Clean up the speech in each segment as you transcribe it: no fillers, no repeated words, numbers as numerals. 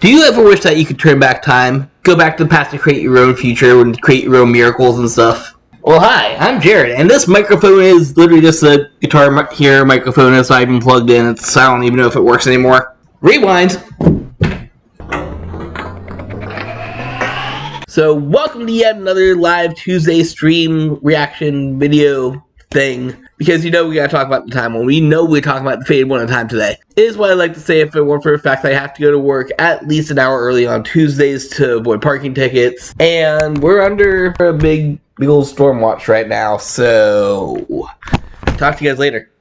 Do you ever wish that you could turn back time? Go back to the past to create your own future and create your own miracles and stuff? Well, hi, I'm Jared, and this microphone is literally just a Guitar Hero microphone. It's not even plugged in. I don't even know if it works anymore. Rewind! So, welcome to yet another live Tuesday stream reaction video thing. Because you know we gotta talk about the time one. We know we're talking about the Faded One at a time today. Is what I like to say if it weren't for the fact that I have to go to work at least an hour early on Tuesdays to avoid parking tickets. And we're under a big old storm watch right now. So, talk to you guys later.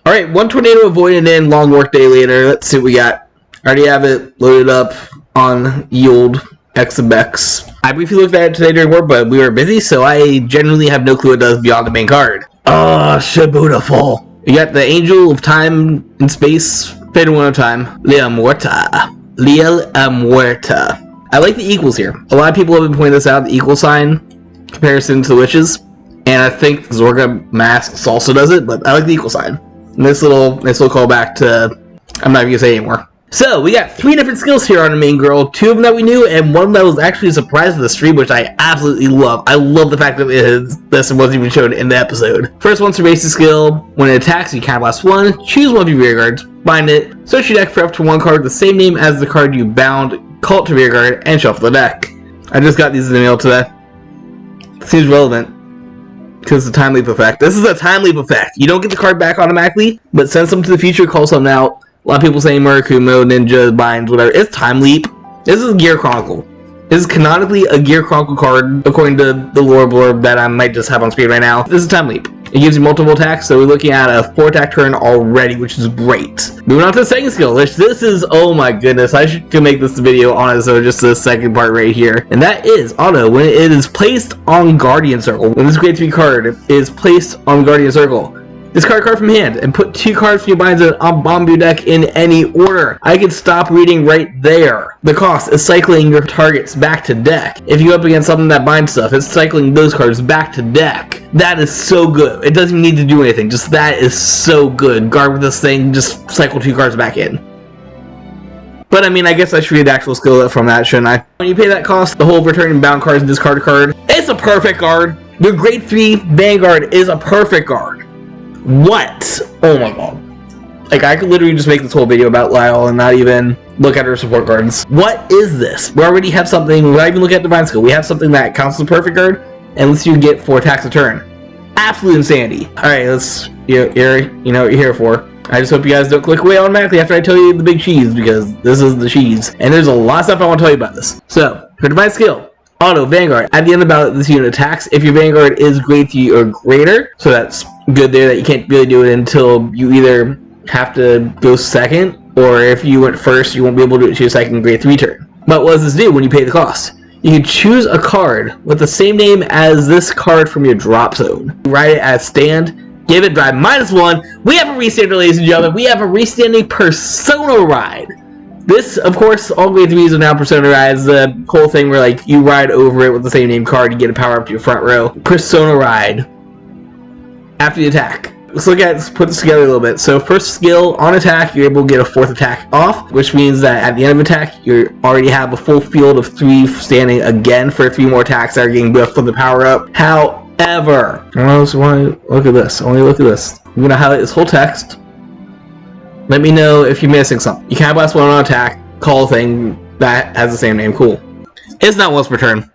Alright, one tornado avoided in, long work day later. Let's see what we got. I already have it loaded up on Yield X. I briefly looked at it today during work, but we were busy, so I generally have no clue what it does beyond the main card. Shabutiful. You got the Angel of Time and Space, Faded One of Time, Liael Amorta. I like the equals here. A lot of people have been pointing this out, the equal sign comparison to the witches, and I think Zorga Masks also does it, but I like the equal sign. Nice little callback to, I'm not even gonna say anymore. So, we got 3 different skills here on the main girl, 2 of them that we knew, and one that was actually a surprise to the stream, which I absolutely love. I love the fact that this wasn't even shown in the episode. First one's her basic skill. When it attacks, you counterblast 1, choose one of your rear guards, bind it, search your deck for up to 1 card with the same name as the card you bound, call it to rear guard, and shuffle the deck. I just got these in the mail today. Seems relevant, because it's a time leap effect. This is a time leap effect. You don't get the card back automatically, but send something to the future, call something out. A lot of people saying Murakumo, Ninja, Binds, whatever. It's Time Leap. This is Gear Chronicle. This is canonically a Gear Chronicle card, according to the lore blurb that I might just have on screen right now. This is Time Leap. It gives you multiple attacks, so we're looking at a 4-attack turn already, which is great. Moving on to the second skill, which this is, oh my goodness, I should make this video on it, so just the second part right here. And that is Auto, when it is placed on Guardian Circle. When this grade 3 card is placed on Guardian Circle, discard a card from hand and put 2 cards from your binds on bomb your deck in any order. I can stop reading right there. The cost is cycling your targets back to deck. If you go up against something that binds stuff, it's cycling those cards back to deck. That is so good. It doesn't even need to do anything. Just that is so good. Guard with this thing, just cycle 2 cards back in. But I mean, I guess I should read the actual skill from that, shouldn't I? When you pay that cost, the whole returning bound cards and discard a card. It's a perfect card. The grade 3 Vanguard is a perfect card. What? Oh my god. Like, I could literally just make this whole video about Liael and not even look at her support cards. What is this? We already have something, without even looking at Divine Skill, we have something that counts as a perfect card, and lets you get 4 attacks a turn. Absolute insanity. Alright, let's, you know what you're here for. I just hope you guys don't click away automatically after I tell you the big cheese, because this is the cheese. And there's a lot of stuff I want to tell you about this. So, her Divine Skill. Auto, Vanguard. At the end of the ballot, this unit attacks if your Vanguard is grade 3 or greater. So that's good there that you can't really do it until you either have to go second, or if you went first, you won't be able to do it to your second grade 3 turn. But what does this do when you pay the cost? You can choose a card with the same name as this card from your drop zone. Write it as stand, give it drive -1. We have a restander, ladies and gentlemen. We have a restanding Persona Ride. This, of course, all grade 3s are now Persona Rides. The whole thing where, like, you ride over it with the same name card, you get a power up to your front row. Persona Ride. After the attack. Let's put this together a little bit. So, first skill, on attack, you're able to get a 4th attack off, which means that at the end of attack, you already have a full field of 3 standing again for 3 more attacks that are getting buffed from the power up. However, I just want to look at this. I'm going to highlight this whole text. Let me know if you're missing something. You can blast 1 on attack, call a thing that has the same name. Cool. It's not once per turn.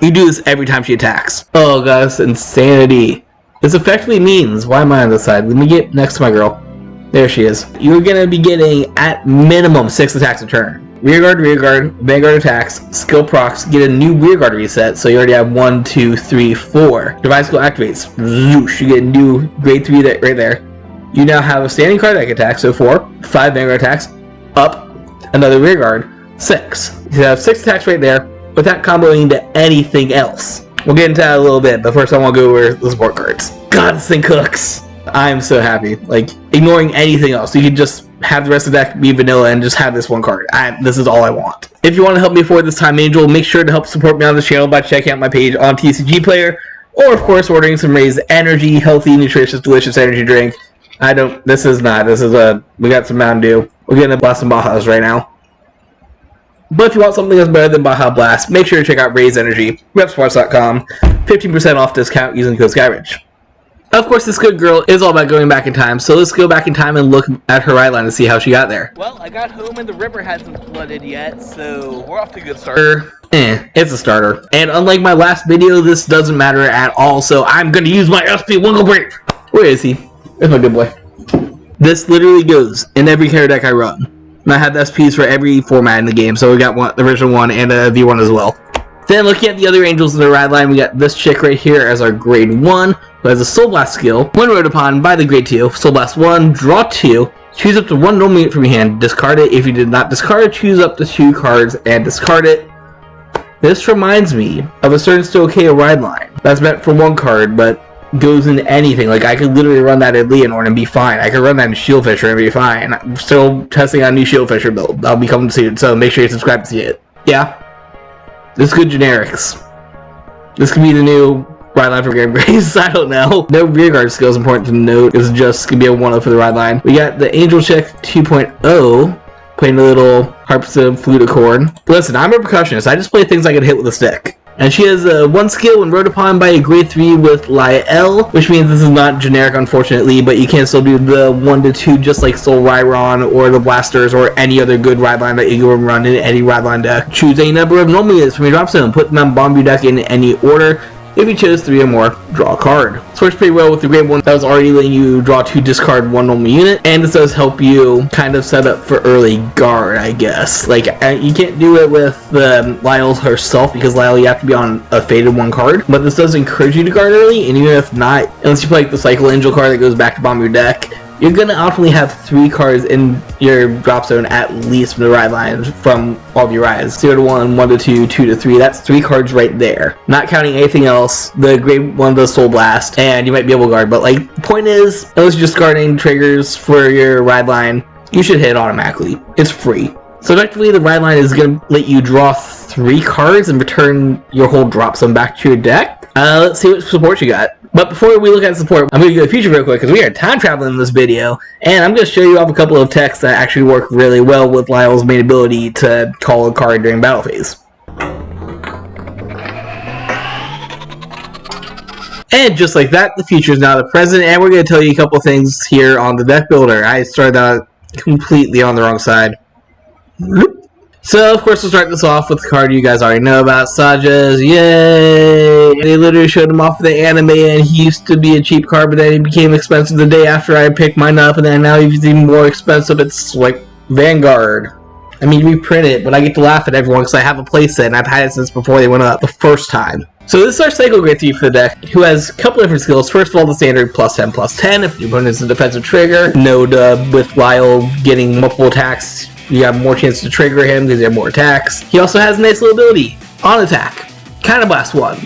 You do this every time she attacks. Oh, guys, insanity. This effectively means, why am I on this side? Let me get next to my girl. There she is. You're going to be getting, at minimum, 6 attacks a turn. Rear guard, Vanguard attacks, skill procs, get a new rear guard reset, so you already have 1, 2, 3, 4. Divine Skill activates. Zoosh, you get a new grade 3 right there. You now have a standing card that can attack, so 4, 5 Vanguard attacks, up, another rear guard, 6. You have 6 attacks right there, without comboing into anything else. We'll get into that a little bit, but first I want to go over the support cards. God, this thing cooks! I'm so happy. Like, ignoring anything else, you can just have the rest of the deck be vanilla and just have this one card. This is all I want. If you want to help me afford this time, Angel, make sure to help support me on this channel by checking out my page on TCG Player, or of course ordering some Raised Energy, healthy, nutritious, delicious energy drink. I don't. This is not. This is a. We got some Mountain Dew. We're getting a blast of Bajas right now. But if you want something that's better than Baja Blast, make sure to check out Raise Energy, repsports.com, 15% off discount using code SkyRich. Of course, this good girl is all about going back in time, so let's go back in time and look at her Rideline to see how she got there. Well, I got home and the river hasn't flooded yet, so we're off to a good start. It's a starter. And unlike my last video, this doesn't matter at all, so I'm going to use my SP Wiggle Break. Where is he? There's my good boy. This literally goes in every character deck I run. And I have SPs for every format in the game, so we got one, the original one and a V1 as well. Then looking at the other angels in the Rideline, we got this chick right here as our grade 1, who has a Soul Blast skill. When rode upon by the grade 2, Soul Blast 1, draw 2, choose up to 1 normal unit from your hand, discard it. If you did not discard, choose up to 2 cards and discard it. This reminds me of a certain Stoicheo Rideline. That's meant for 1 card, but goes into anything. Like, I could literally run that in Leonor and be fine. I could run that in Shieldfisher and be fine. I'm still testing out a new Shieldfisher build. I'll be coming soon, so make sure you subscribe to see it. Yeah. This is good generics. This could be the new Rideline for Grand Grace. I don't know. No rearguard skills important to note. It's just gonna be a 1-0 for the Rideline. We got the Angel Check 2.0. Playing a little Harpsichord Fluticorn. Listen, I'm a percussionist. I just play things I can hit with a stick. And she has 1 skill when rode upon by a grade 3 with Liael, which means this is not generic, unfortunately, but you can still do the 1-2 just like Soul Ryron or the Blasters or any other good Rideline that you can run in any Rideline deck. Choose a number of normal units from your drop zone, put them on bomb your deck in any order. If you chose 3 or more, draw a card. This works pretty well with the grade 1 that was already letting you draw 2, discard 1 normal unit, and this does help you kind of set up for early guard, I guess. Like, you can't do it with Liael herself, because Liael you have to be on a faded 1 card, but this does encourage you to guard early, and even if not, unless you play like the Cycle Angel card that goes back to bomb your deck, you're gonna ultimately have 3 cards in your drop zone at least from the Rideline from all of your rides. 0 to 1, 1 to 2, 2 to 3. That's 3 cards right there. Not counting anything else. The grade 1 does Soul Blast, and you might be able to guard. But like, the point is, unless you're just guarding triggers for your Rideline, you should hit automatically. It's free. So effectively, the Rideline is gonna let you draw 3 cards and return your whole drop zone back to your deck. Let's see what support you got. But before we look at support, I'm going to go to the future real quick because we are time traveling in this video, and I'm going to show you off a couple of techs that actually work really well with Liael's main ability to call a card during battle phase. And just like that, the future is now the present, and we're going to tell you a couple things here on the deck builder. I started out completely on the wrong side. So, of course, we'll start this off with the card you guys already know about, Sajas. Yay! They literally showed him off in the anime, and he used to be a cheap card, but then he became expensive the day after I picked mine up, and then now he's even more expensive. It's like Vanguard. I mean, reprint it, but I get to laugh at everyone because I have a playset, and I've had it since before they went up the first time. So this is our Cycle Grade 3 for the deck, who has a couple different skills. First of all, the standard +10/+10. If your opponent is a defensive trigger, no dub with Liael getting multiple attacks. You have more chance to trigger him because you have more attacks. He also has a nice little ability on attack. Counterblast 1.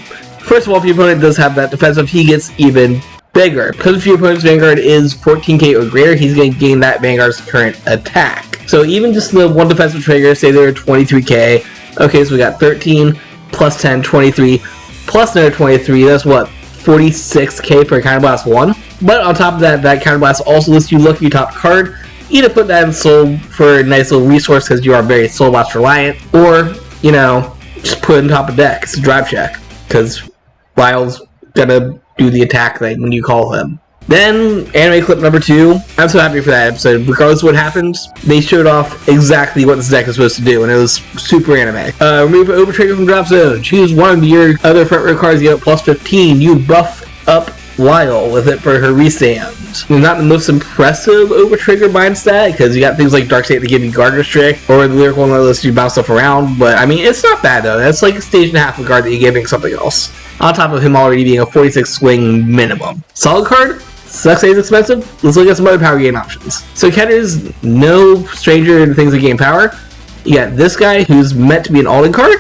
First of all, if your opponent does have that defensive, he gets even bigger. Because if your opponent's Vanguard is 14k or greater, he's going to gain that Vanguard's current attack. So even just the 1 defensive trigger, say they're 23k. Okay, so we got 13 plus 10, 23, plus another 23. That's what? 46k for Counterblast 1. But on top of that, that Counterblast also lets you look at your top card. Either put that in Soul for a nice little resource because you are very Soul Blast reliant, or, you know, just put it on top of deck. It's a drive check because Liael's gonna do the attack thing when you call him. Then, anime clip number 2. I'm so happy for that episode. Regardless of what happens, they showed off exactly what this deck is supposed to do, and it was super anime. Remove an Overtrigger from drop zone. Choose one of your other front row cards, you get +15. You buff up Liael with it for her restand. Not the most impressive Overtrigger bind stat, because you got things like Dark State to give you guard restrict, or the lyrical one that lets you bounce stuff around, but I mean, it's not bad though. That's like a stage and a half of guard that you're giving something else. On top of him already being a 46 swing minimum. Solid card? Sucks that he's expensive? Let's look at some other power gain options. So Kenner's no stranger to things like game power. You got this guy who's meant to be an all-in card,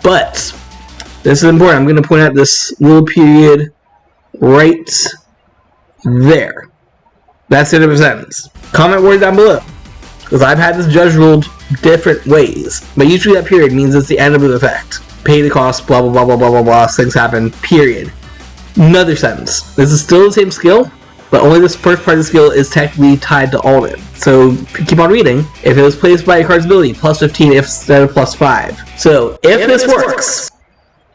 but this is important. I'm going to point out this little period right there. That's the end of a sentence. Comment word down below, because I've had this judge ruled different ways, but usually that period means it's the end of the effect. Pay the cost, blah blah blah blah blah blah blah, things happen, period. Another sentence. This is still the same skill, but only this first part of the skill is technically tied to Alden. So keep on reading. If it was placed by a card's ability, plus 15 instead of plus 5. So if this works,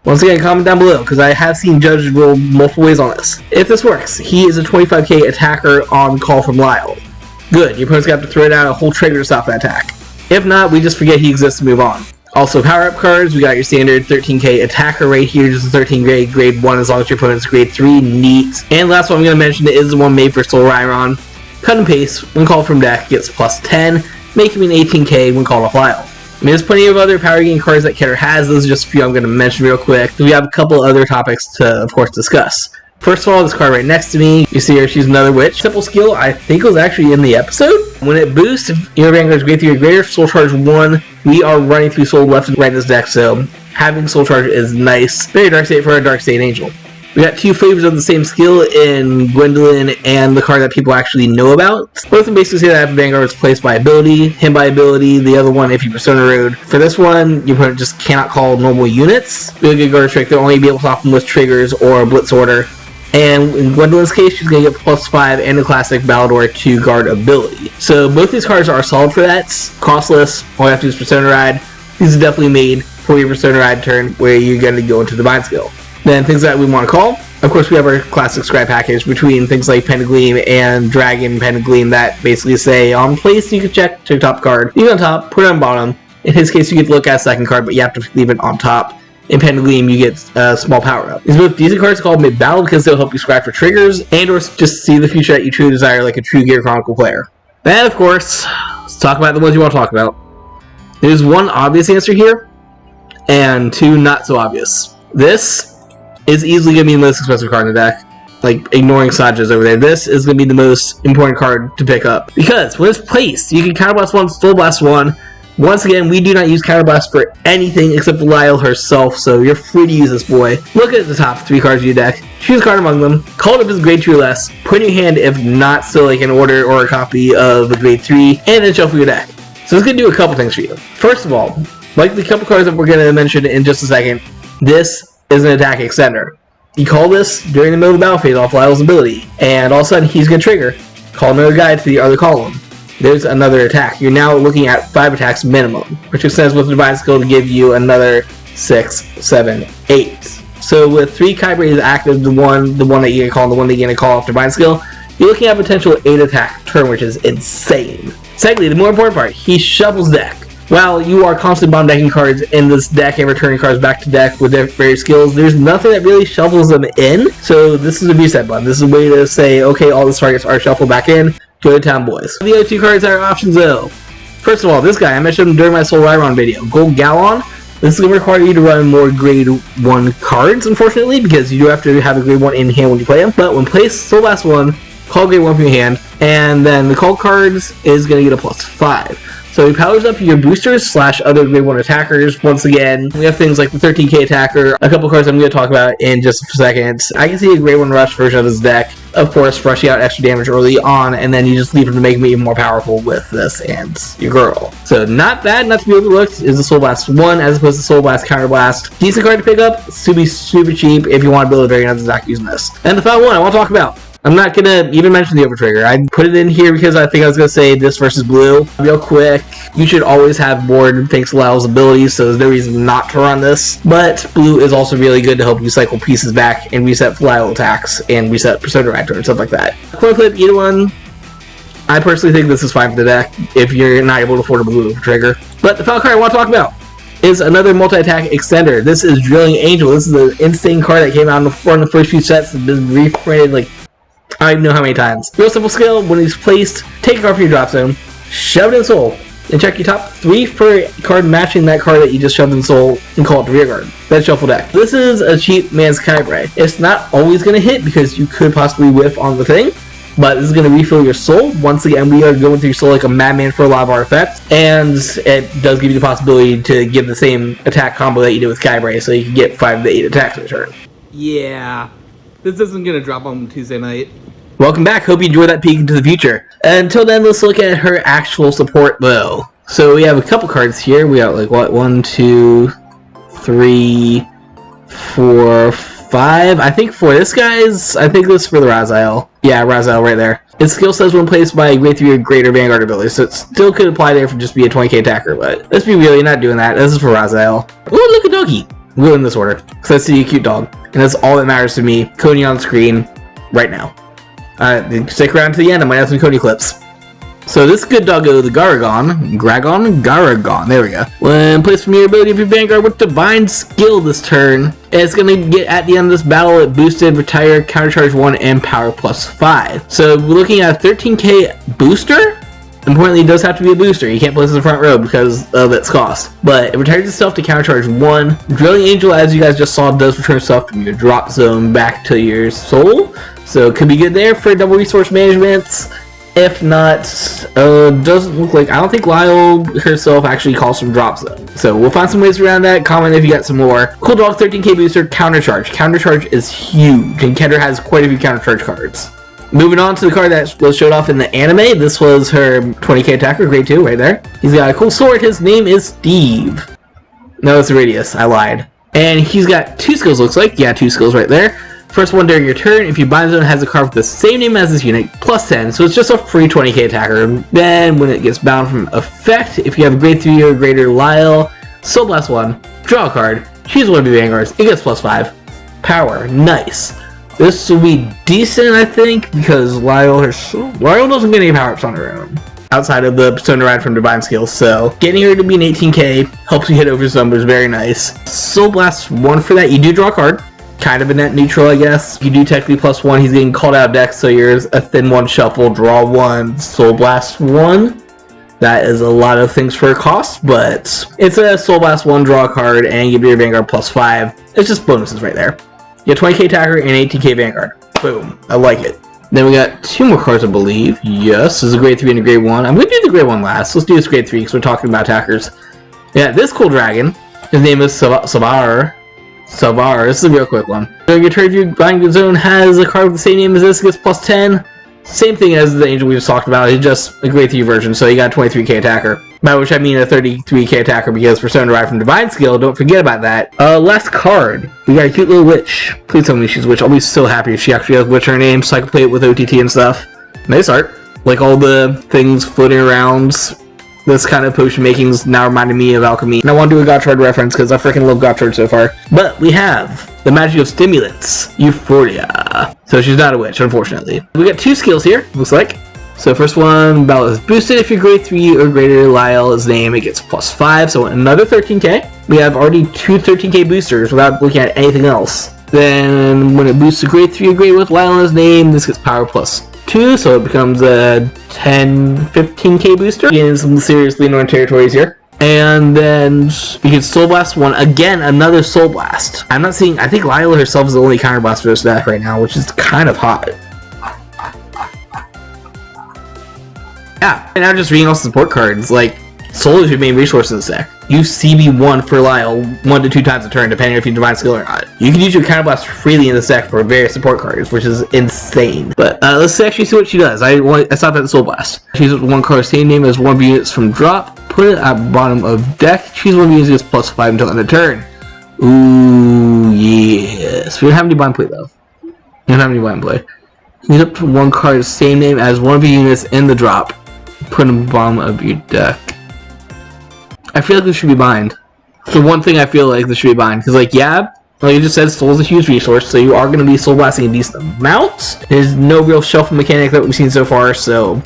once again, comment down below, because I have seen judges rule multiple ways on this. If this works, he is a 25k attacker on call from Liael. Good, your opponent's got to throw down a whole trigger to stop that attack. If not, we just forget he exists and move on. Also, power-up cards, we got your standard 13k attacker right here, just a 13 grade 1 as long as your opponent's grade 3, neat. And last one I'm going to mention is the one made for Soul Rhyron. Cut and paste, when called from deck, gets plus 10, making me an 18k when called off Liael. I mean, there's plenty of other power gain cards that Keter has. Those are just a few I'm going to mention real quick. We have a couple other topics to, of course, discuss. First of all, this card right next to me, you see her, she's another witch. Simple skill, I think it was actually in the episode. When it boosts, if your Vanguard's grade 3 or greater, Soul Charge 1, we are running through Soul left and right in this deck, so having Soul Charge is nice. Very Dark State for a Dark State Angel. We got two flavors of the same skill in Gwendolyn and the card that people actually know about. Both of them basically say that if Vanguard is placed by ability, him by ability, the other one if you Persona Road. For this one, your opponent just cannot call normal units. Really good guard trick, they'll only be able to stop them with triggers or a Blitz Order. And in Gwendolyn's case, she's going to get plus 5 and a classic Battledore to guard ability. So both these cards are solid for that. Costless, all you have to do is Persona Ride. These are definitely made for your Persona Ride turn where you're going to go into Divine Skill. Then things that we want to call. Of course, we have our classic scribe package between things like Pentagleam and Dragon Pentagleam that basically say on place you can check to top card. Leave it on top, put it on bottom. In his case, you get to look at a second card, but you have to leave it on top. In Pentagleam, you get a small power up. These are both decent cards called mid-battle because they'll help you scratch for triggers and or just see the future that you truly desire like a true Gear Chronicle player. Then, of course, let's talk about the ones you want to talk about. There's one obvious answer here, and two not so obvious. This is easily going to be the most expensive card in the deck. Like, ignoring Saja's over there. This is going to be the most important card to pick up. Because, when it's placed, you can Counterblast 1, Full Blast 1. Once again, we do not use Counterblast for anything except for Liael herself, so you're free to use this boy. Look at the top 3 cards of your deck. Choose a card among them. Call it up as grade 2 or less. Put in your hand if not so like an order or a copy of a grade 3. And then shuffle your deck. So it's going to do a couple things for you. First of all, like the couple cards that we're going to mention in just a second, this is an attack extender. You call this during the middle of the battle phase off Liael's ability, and all of a sudden he's going to trigger. Call another guy to the other column. There's another attack. You're now looking at 5 attacks minimum, which extends with the Divine Skill to give you another 6, 7, 8. So with 3 Kybraes active, the one that you're going to call, and the one that you're going to call off Divine Skill, you're looking at a potential 8 attack turn, which is insane. Secondly, the more important part, he shuffles deck. While you are constantly bomb decking cards in this deck and returning cards back to deck with their various skills, there's nothing that really shuffles them in. So this is a reset button. This is a way to say, okay, all these targets are shuffled back in. Go to town, boys. The other 2 cards that are options though. First of all, this guy, I mentioned him during my Soul Rhyron video. Gold Gallon. This is going to require you to run more grade 1 cards, unfortunately, because you do have to have a grade 1 in hand when you play them. But when placed, Soul Blast 1, call grade 1 from your hand, and then the call cards is going to get a plus 5. So he powers up your boosters / other grade 1 attackers. Once again, we have things like the 13k attacker, a couple cards I'm going to talk about in just a second. I can see a grade 1 rush version of this deck. Of course, rushing out extra damage early on, and then you just leave him to make me even more powerful with this and your girl. So not bad, not to be overlooked, is the Soul Blast 1 as opposed to Soul Blast Counterblast. Decent card to pick up, super cheap if you want to build a very nice deck using this. And the final one I want to talk about. I'm not going to even mention the Overtrigger. I put it in here because I think I was going to say this versus blue. Real quick, you should always have board thanks to Liael's abilities, so there's no reason not to run this. But blue is also really good to help you cycle pieces back and reset Liael attacks and reset Persona Raptor and stuff like that. Coin flip, either one. I personally think this is fine for the deck if you're not able to afford a blue Overtrigger. But the final card I want to talk about is another multi-attack extender. This is Drilling Angel. This is an insane card that came out in the first few sets and been reprinted like I don't even know how many times. Real simple skill, when he's placed, take a card from your drop zone, shove it in Soul, and check your top 3 for a card matching that card that you just shoved in Soul and call it the rear guard. That's shuffle deck. This is a cheap man's Kybre. It's not always going to hit because you could possibly whiff on the thing, but this is going to refill your Soul. Once again, we are going through your Soul like a madman for a lot of our effects, and it does give you the possibility to give the same attack combo that you did with Kybre, so you can get 5 to 8 attacks in a turn. Yeah. This isn't going to drop on Tuesday night. Welcome back. Hope you enjoyed that peek into the future. Until then, let's look at her actual support, though. So we have a couple cards here. We got, like, what? 1, 2, 3, 4, 5. I think for this guy's, I think this is for the Ramiel. Yeah, Ramiel right there. Its skill says when placed by a grade 3 or greater Vanguard ability, so it still could apply there for just be a 20k attacker, but let's be real, you're not doing that. This is for Ramiel. Ooh, look at doggy. We'll go in this order, because I see a cute dog, and that's all that matters to me. Coney on screen right now. Stick around to the end, I might have some Coney clips. So this good doggo, the Garagon, there we go. When placed from your ability of your Vanguard with Divine Skill this turn, it's going to get at the end of this battle, it boosted, retire, countercharge 1, and power plus 5. So we're looking at a 13k booster. Importantly, it does have to be a booster. You can't place it in the front row because of its cost. But it retires itself to countercharge 1. Drilling Angel, as you guys just saw, does return itself from your drop zone back to your soul. So it could be good there for double resource management. If not, doesn't look like, I don't think Liael herself actually calls from drop zone. So we'll find some ways around that. Comment if you got some more. Cool dog, 13k booster, countercharge. Countercharge is huge, and Kendra has quite a few countercharge cards. Moving on to the card that was showed off in the anime. This was her 20k attacker, grade 2, right there. He's got a cool sword. His name is Steve. No, it's Radius. I lied. And he's got 2 skills, looks like. Yeah, 2 skills right there. First one during your turn, if your bind zone has a card with the same name as this unit, plus 10, so it's just a free 20k attacker. Then, when it gets bound from effect, if you have a grade 3 or greater Liael, Soul Blast 1, draw a card, choose one of your Vanguards, it gets plus 5. Power, nice. This will be decent, I think, because Liael doesn't get any power-ups on her own, outside of the Persona Ride from Divine Skills, so getting her to be an 18k helps you hit over numbers, very nice. Soul Blast 1 for that, you do draw a card. Kind of a net neutral, I guess. You do technically plus 1. He's getting called out of deck, so you're a thin 1 shuffle, draw 1, Soul Blast 1. That is a lot of things for a cost, but it's a Soul Blast 1 draw card and give your Vanguard plus 5. It's just bonuses right there. You have 20k attacker and 18k Vanguard. Boom. I like it. Then we got 2 more cards, I believe. Yes, this is a grade 3 and a grade 1. I'm going to do the grade 1 last. Let's do this grade 3 because we're talking about attackers. Yeah, this cool dragon. His name is Savar, this is a real quick one. During your turn, if your Vanguard zone has a card with the same name as this, it gets plus 10. Same thing as the Angel we just talked about, it's just a grade 3 version, so you got a 23k attacker. By which I mean a 33k attacker because Persona Ride from Divine Skill, don't forget about that. Last card, we got a cute little witch. Please tell me she's a witch, I'll be so happy if she actually has witch her name, so I can play it with OTT and stuff. Nice art. Like all the things floating around. This kind of potion making is now reminding me of alchemy. And I want to do a Gotchard reference because I freaking love Gotchard so far. But we have the magic of stimulants, Euphoria. So she's not a witch, unfortunately. We got 2 skills here, looks like. So first one, battle is boosted. If you're grade 3 or greater Liael's name, it gets plus 5. So another 13k. We have already 2 13k boosters without looking at anything else. Then when it boosts to grade 3 or greater with Liael's name, this gets power plus 2, so it becomes a 15k booster. Getting some seriously annoying territories here. And then you can Soul Blast 1. Again, another Soul Blast. I'm not seeing, I think Liael herself is the only counter blast for this deck right now, which is kind of hot. Yeah, and I'm just reading off support cards. Like, Soul is your main resource in this deck. You CB1 for Liael 1 to 2 times a turn, depending if you Divine Skill or not. You can use your counter blast freely in this deck for various support cards, which is insane. But let's actually see what she does. I stopped at the Soul Blast. She's 1 card, same name as 1 units from drop. Put it at bottom of deck. Choose 1 unit gets plus 5 until end of turn. Ooh, yes. We don't have any bind play though. We don't have any bind play. Use up to 1 card, same name as 1 of your units in the drop. Put it at the bottom of your deck. I feel like this should be bind. The one thing I feel like this should be bind. Because, like, yeah, like you just said, Soul's a huge resource, so you are going to be Soul Blasting a decent amount. There's no real shuffle mechanic that we've seen so far, so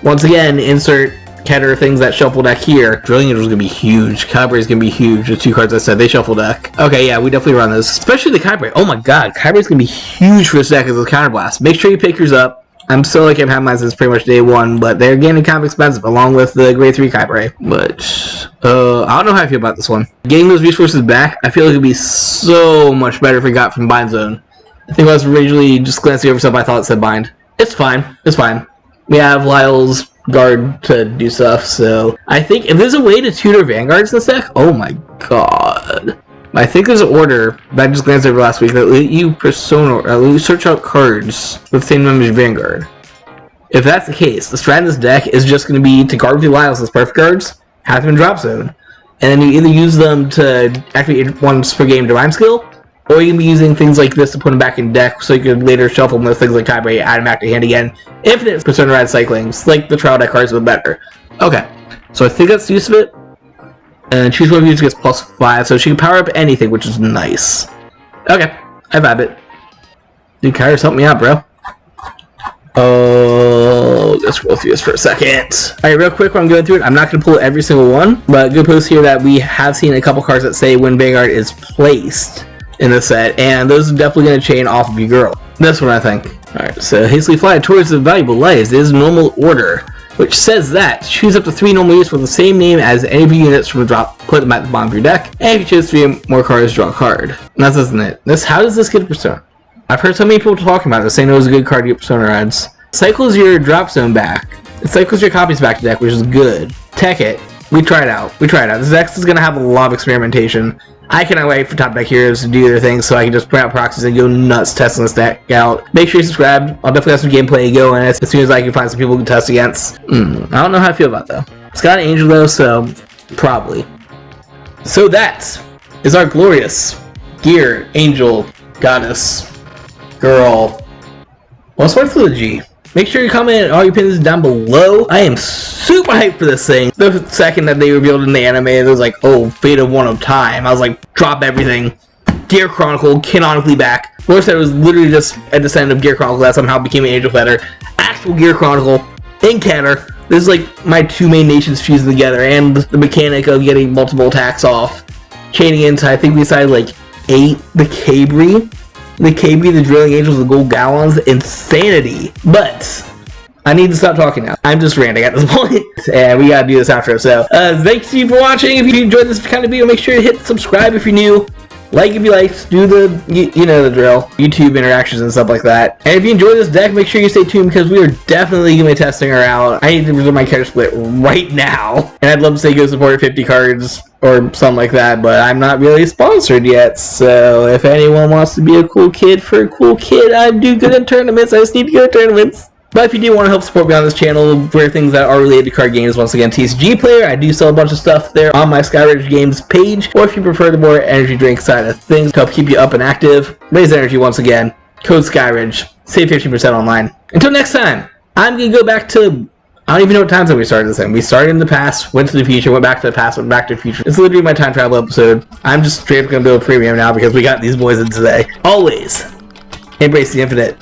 once again, insert Keter things that shuffle deck here. Drilling Angel is going to be huge. Kyber is going to be huge. The 2 cards I said, they shuffle deck. Okay, yeah, we definitely run this. Especially the Kyber. Oh my god, Kyber is going to be huge for this deck as a counterblast. Make sure you pick yours up. I'm still like I've had mine since pretty much day 1, but they're getting kind of expensive along with the grade 3 Kyber. But I don't know how I feel about this one. Getting those resources back, I feel like it would be so much better if we got from bind zone. I think I was originally just glancing over stuff I thought it said bind. It's fine. It's fine. We have Liael's guard to do stuff, so I think if there's a way to tutor Vanguards in this deck, oh my god. I think there's an order that I just glanced over last week that let you search out cards with the same name as Vanguard. If that's the case, the strat in this deck is just going to be to guard with your Liael's as perfect cards, have them in drop zone, and then you either use them to activate once per game Divine Skill, or you can be using things like this to put them back in deck, so you can later shuffle them with things like Tiebreak, add them back to hand again. Infinite Persona Ride cyclings, like the trial deck cards, but better. Okay, so I think that's the use of it. And choose one of these gets +5, so she can power up anything, which is nice. Okay, I have it. Dude, Kairos, help me out, bro. Oh, let's roll through this for a second. Alright, real quick while I'm going through it, I'm not going to pull every single one, but good post here that we have seen a couple cards that say when Vanguard is placed in the set, and those are definitely going to chain off of you, girl. This one, I think. Alright, so hastily fly towards the valuable light is normal order, which says that choose up to 3 normal units with the same name as any of your units from the drop, put them at the bottom of your deck, and if you choose 3 more cards, draw a card. And that isn't it. How does this get a Persona? I've heard so many people talking about it, saying it was a good card to get Persona Rides. Cycles your drop zone back. It cycles your copies back to deck, which is good. Tech it. We tried it out. This deck is going to have a lot of experimentation. I cannot wait for top deck heroes to do their thing so I can just print out proxies and go nuts testing this deck out. Make sure you subscribe. I'll definitely have some gameplay going as soon as I can find some people to test against. I don't know how I feel about that, though. It's got an angel, though, so probably. So that is our glorious gear, angel, goddess, girl. Well, start for the G. Make sure you comment all your opinions down below. I am super hyped for this thing. The second that they revealed in the anime, it was like, oh, Fate of One of Time. I was like, drop everything. Gear Chronicle, canonically back. Lord said it was literally just a descent of Gear Chronicle that somehow became an Angel Feather. Actual Gear Chronicle in Canner. This is like my 2 main nations fusing together, and the mechanic of getting multiple attacks off. Chaining into, I think we decided like 8, the Cabri. The Drilling Angels, the Gold Gallons, insanity. But I need to stop talking now. I'm just ranting at this point, and we gotta do this after. So, thanks you for watching. If you enjoyed this kind of video, make sure to hit subscribe if you're new. Like if you like, do the, you know the drill, YouTube interactions and stuff like that. And if you enjoy this deck, make sure you stay tuned because we are definitely going to be testing her out. I need to reserve my character split right now. And I'd love to say go support 50 cards or something like that, but I'm not really sponsored yet. So if anyone wants to be a cool kid for a cool kid, I do good in tournaments. I just need to go to tournaments. But if you do want to help support me on this channel for things that are related to card games, once again, TCG Player, I do sell a bunch of stuff there on my Skyridge Games page. Or if you prefer the more energy drink side of things to help keep you up and active, raise energy once again. Code Skyridge. Save 15% online. Until next time, I'm going to go back to... I don't even know what time zone we started this in. We started in the past, went to the future, went back to the past, went back to the future. It's literally my time travel episode. I'm just straight up going to do a premium now because we got these boys in today. Always embrace the infinite.